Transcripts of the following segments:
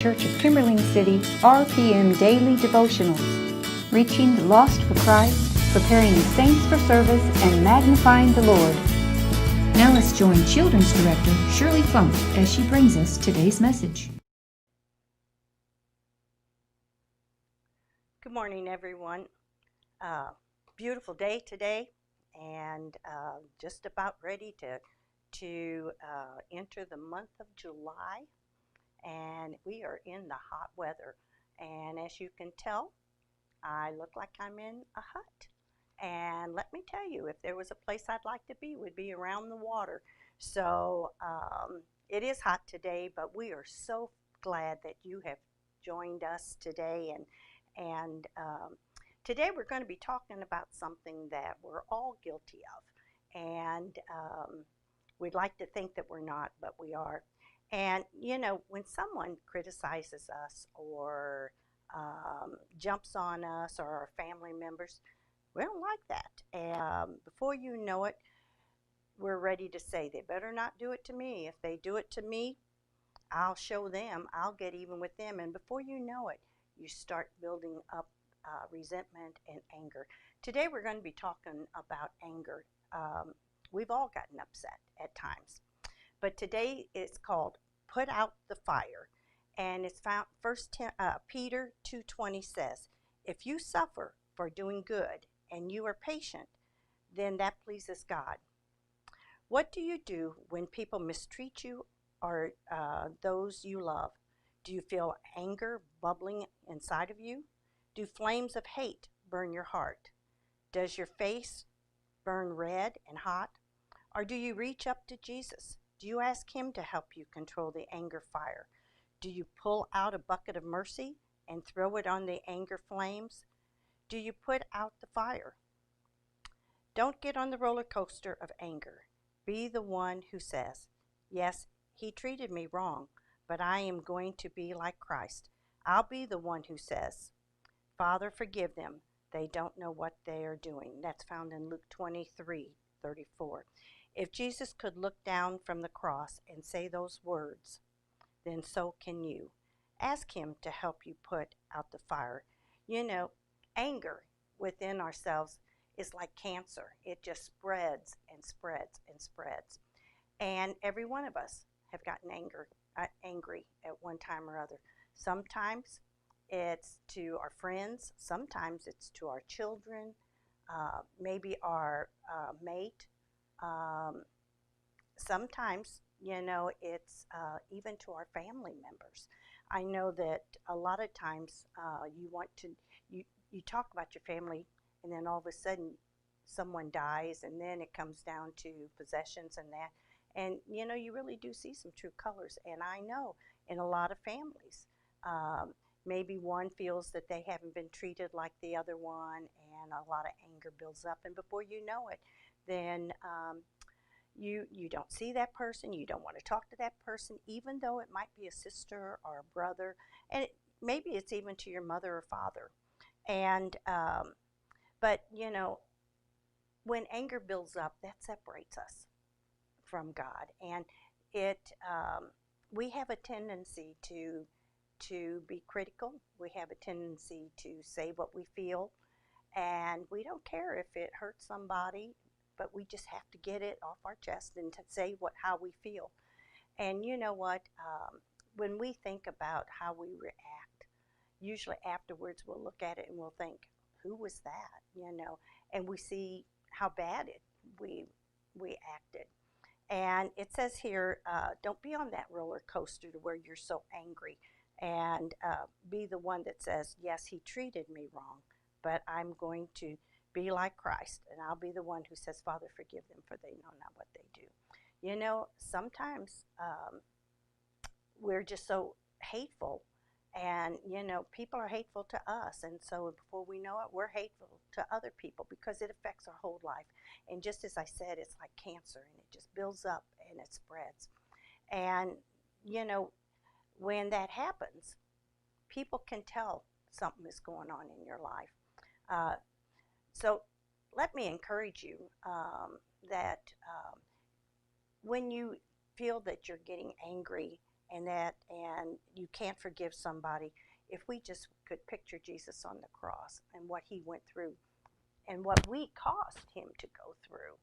Church of Kimberling City RPM Daily Devotionals, reaching the lost for Christ, preparing the saints for service, and magnifying the Lord. Now let's join Children's Director Shirley as she brings us today's message. Good morning, everyone. Beautiful day today, and just about ready to enter the month of July, and we are in the hot weather. And as you can tell, I look like I'm in a hut. And let me tell you, if there was a place I'd like to be, it would be around the water. So it is hot today, but we are so glad that you have joined us today. And today we're going to be talking about something that we're all guilty of. And we'd like to think that we're not, but we are. And, you know, when someone criticizes us or jumps on us or our family members, we don't like that. And before you know it, we're ready to say, they better not do it to me. If they do it to me, I'll show them. I'll get even with them. And before you know it, you start building up resentment and anger. Today we're going to be talking about anger. We've all gotten upset at times. But today it's called Put Out the Fire. And it's found, Peter 2:20 says, if you suffer for doing good and you are patient, then that pleases God. What do you do when people mistreat you or those you love? Do you feel anger bubbling inside of you? Do flames of hate burn your heart? Does your face burn red and hot? Or do you reach up to Jesus? Do you ask him to help you control the anger fire? Do you pull out a bucket of mercy and throw it on the anger flames? Do you put out the fire? Don't get on the roller coaster of anger. Be the one who says, yes, he treated me wrong, but I am going to be like Christ. I'll be the one who says, Father, forgive them. They don't know what they are doing. That's found in Luke 23:34. If Jesus could look down from the cross and say those words, then so can you. Ask him to help you put out the fire. You know, anger within ourselves is like cancer. It just spreads and spreads and spreads. And every one of us have gotten angry at one time or other. Sometimes it's to our friends. Sometimes it's to our children, maybe our mate. Sometimes, you know, it's even to our family members. I know that a lot of times you talk about your family, and then all of a sudden someone dies, and then it comes down to possessions and that. And, you know, you really do see some true colors. And I know in a lot of families, maybe one feels that they haven't been treated like the other one, and a lot of anger builds up. And before you know it, then you don't see that person, you don't want to talk to that person, even though it might be a sister or a brother, and maybe it's even to your mother or father. And but you know, when anger builds up, that separates us from God, and it we have a tendency to be critical. We have a tendency to say what we feel, and we don't care if it hurts somebody, but we just have to get it off our chest and to say how we feel. And you know what? When we think about how we react, usually afterwards we'll look at it and we'll think, who was that? You know, and we see how bad we acted. And it says here, don't be on that roller coaster to where you're so angry, and be the one that says, yes, he treated me wrong, but I'm going to be like Christ, and I'll be the one who says, Father, forgive them, for they know not what they do. You know, sometimes we're just so hateful, and, you know, people are hateful to us, and so before we know it, we're hateful to other people because it affects our whole life. And just as I said, it's like cancer, and it just builds up and it spreads. And, you know, when that happens, people can tell something is going on in your life. So let me encourage you that when you feel that you're getting angry and you can't forgive somebody. If we just could picture Jesus on the cross and what he went through and what we caused him to go through,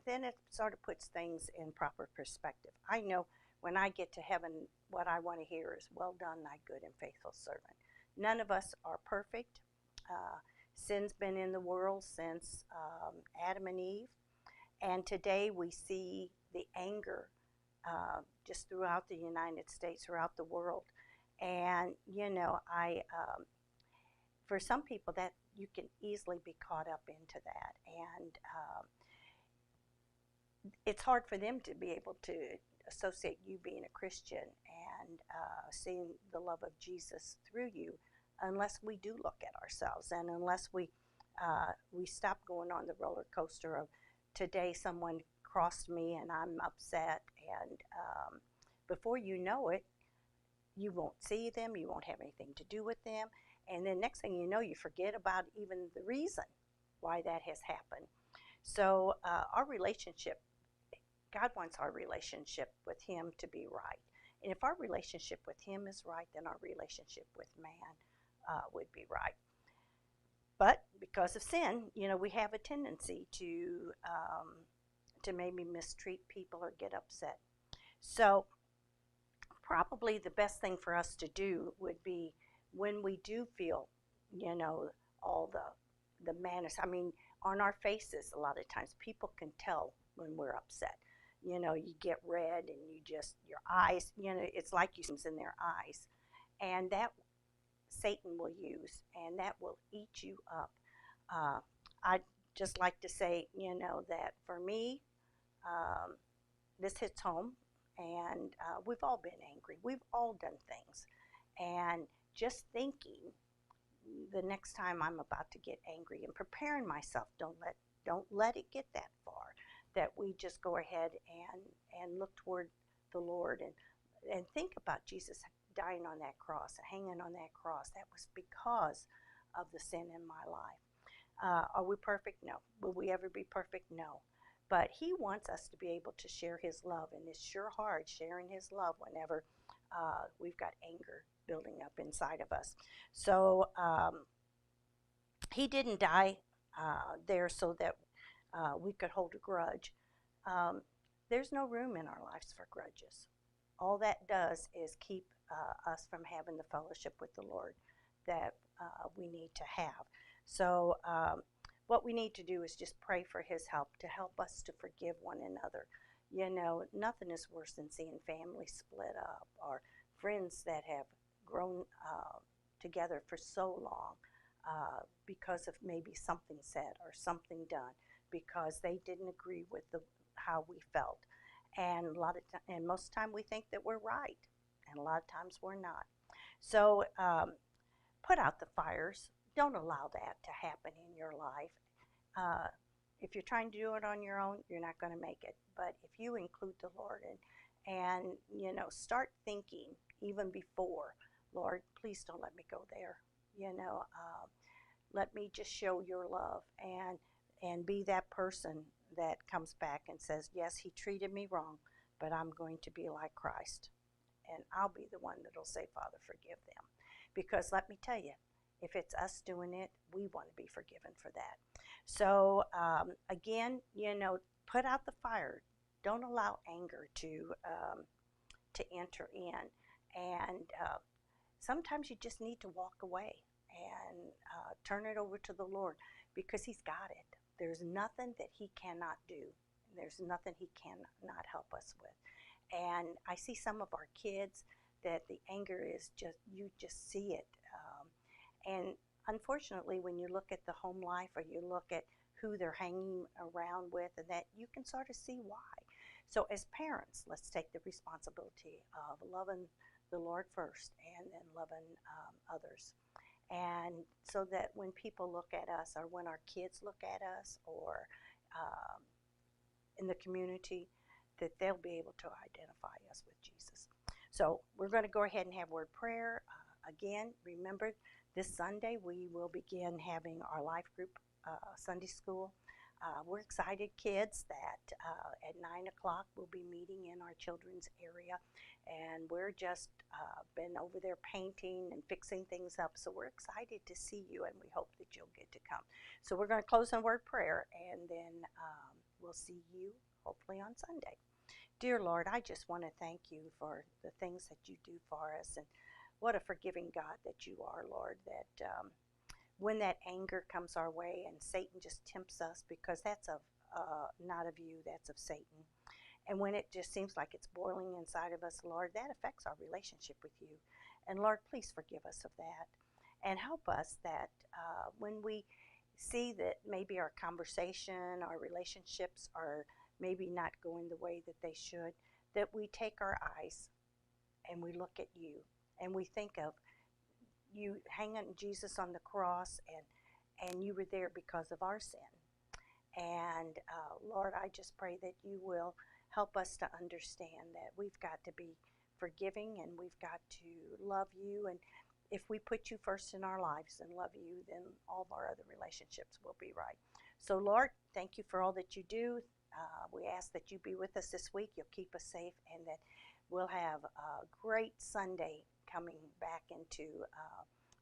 then it sort of puts things in proper perspective. I know when I get to heaven, what I want to hear is, "Well done, thy good and faithful servant." None of us are perfect. Sin's been in the world since Adam and Eve, and today we see the anger just throughout the United States, throughout the world. And, for some people, that you can easily be caught up into that. And it's hard for them to be able to associate you being a Christian and seeing the love of Jesus through you, unless we do look at ourselves, and unless we stop going on the roller coaster of, today someone crossed me and I'm upset, and before you know it, you won't see them, you won't have anything to do with them, and then next thing you know, you forget about even the reason why that has happened. So our relationship, God wants our relationship with him to be right. And if our relationship with him is right, then our relationship with man would be right. But because of sin, we have a tendency to maybe mistreat people or get upset. So probably the best thing for us to do would be, when we do feel, all the manners. I mean, on our faces, a lot of times people can tell when we're upset. You get red and your eyes, it's like you see in their eyes. And that Satan will use, and that will eat you up. I'd just like to say, that for me, this hits home, and we've all been angry. We've all done things. And just thinking the next time I'm about to get angry and preparing myself, don't let it get that far, that we just go ahead and look toward the Lord and think about Jesus dying on that cross, hanging on that cross. That was because of the sin in my life. Are we perfect? No. Will we ever be perfect? No. But he wants us to be able to share his love, and it's sure hard sharing his love whenever we've got anger building up inside of us. So he didn't die there so that we could hold a grudge. There's no room in our lives for grudges. All that does is keep us from having the fellowship with the Lord that we need to have. So what we need to do is just pray for his help to help us to forgive one another. Nothing is worse than seeing families split up, or friends that have grown together for so long because of maybe something said or something done, because they didn't agree with how we felt. And and most of the time we think that we're right, and a lot of times we're not. So put out the fires. Don't allow that to happen in your life. If you're trying to do it on your own, you're not going to make it. But if you include the Lord and start thinking even before, Lord, please don't let me go there. Let me just show your love and be that person that comes back and says, yes, he treated me wrong, but I'm going to be like Christ. And I'll be the one that'll say, Father, forgive them. Because let me tell you, if it's us doing it, we want to be forgiven for that. So again, put out the fire. Don't allow anger to enter in. And sometimes you just need to walk away and turn it over to the Lord, because he's got it. There's nothing that he cannot do. There's nothing he cannot help us with. And I see some of our kids that the anger is just, you just see it. And unfortunately, when you look at the home life, or you look at who they're hanging around with, and that you can sort of see why. So as parents, let's take the responsibility of loving the Lord first, and then loving others. And so that when people look at us, or when our kids look at us, or in the community, that they'll be able to identify us with Jesus. So we're going to go ahead and have word prayer. Again, remember, this Sunday we will begin having our life group Sunday school. we're excited kids that at 9 o'clock we'll be meeting in our children's area, and we're just been over there painting and fixing things up, so we're excited to see you, and we hope that you'll get to come. So we're going to close in a word of prayer, and then we'll see you hopefully on Sunday. Dear Lord, I just want to thank you for the things that you do for us, and what a forgiving God that you are, Lord, that when that anger comes our way and Satan just tempts us, because that's of not of you, that's of Satan. And when it just seems like it's boiling inside of us, Lord, that affects our relationship with you. And Lord, please forgive us of that. And help us that when we see that maybe our conversation, our relationships are maybe not going the way that they should, that we take our eyes and we look at you and we think of you hanging Jesus on the cross, and you were there because of our sin. And Lord, I just pray that you will help us to understand that we've got to be forgiving and we've got to love you. And if we put you first in our lives and love you, then all of our other relationships will be right. So Lord, thank you for all that you do. We ask that you be with us this week. You'll keep us safe, and that we'll have a great Sunday coming back into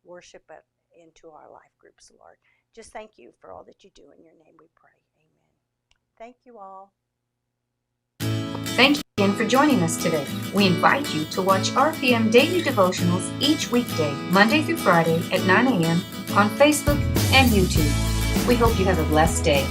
worship, into our life groups, Lord. Just thank you for all that you do. In your name we pray. Amen. Thank you all. Thank you again for joining us today. We invite you to watch RPM Daily Devotionals each weekday, Monday through Friday at 9 a.m. on Facebook and YouTube. We hope you have a blessed day.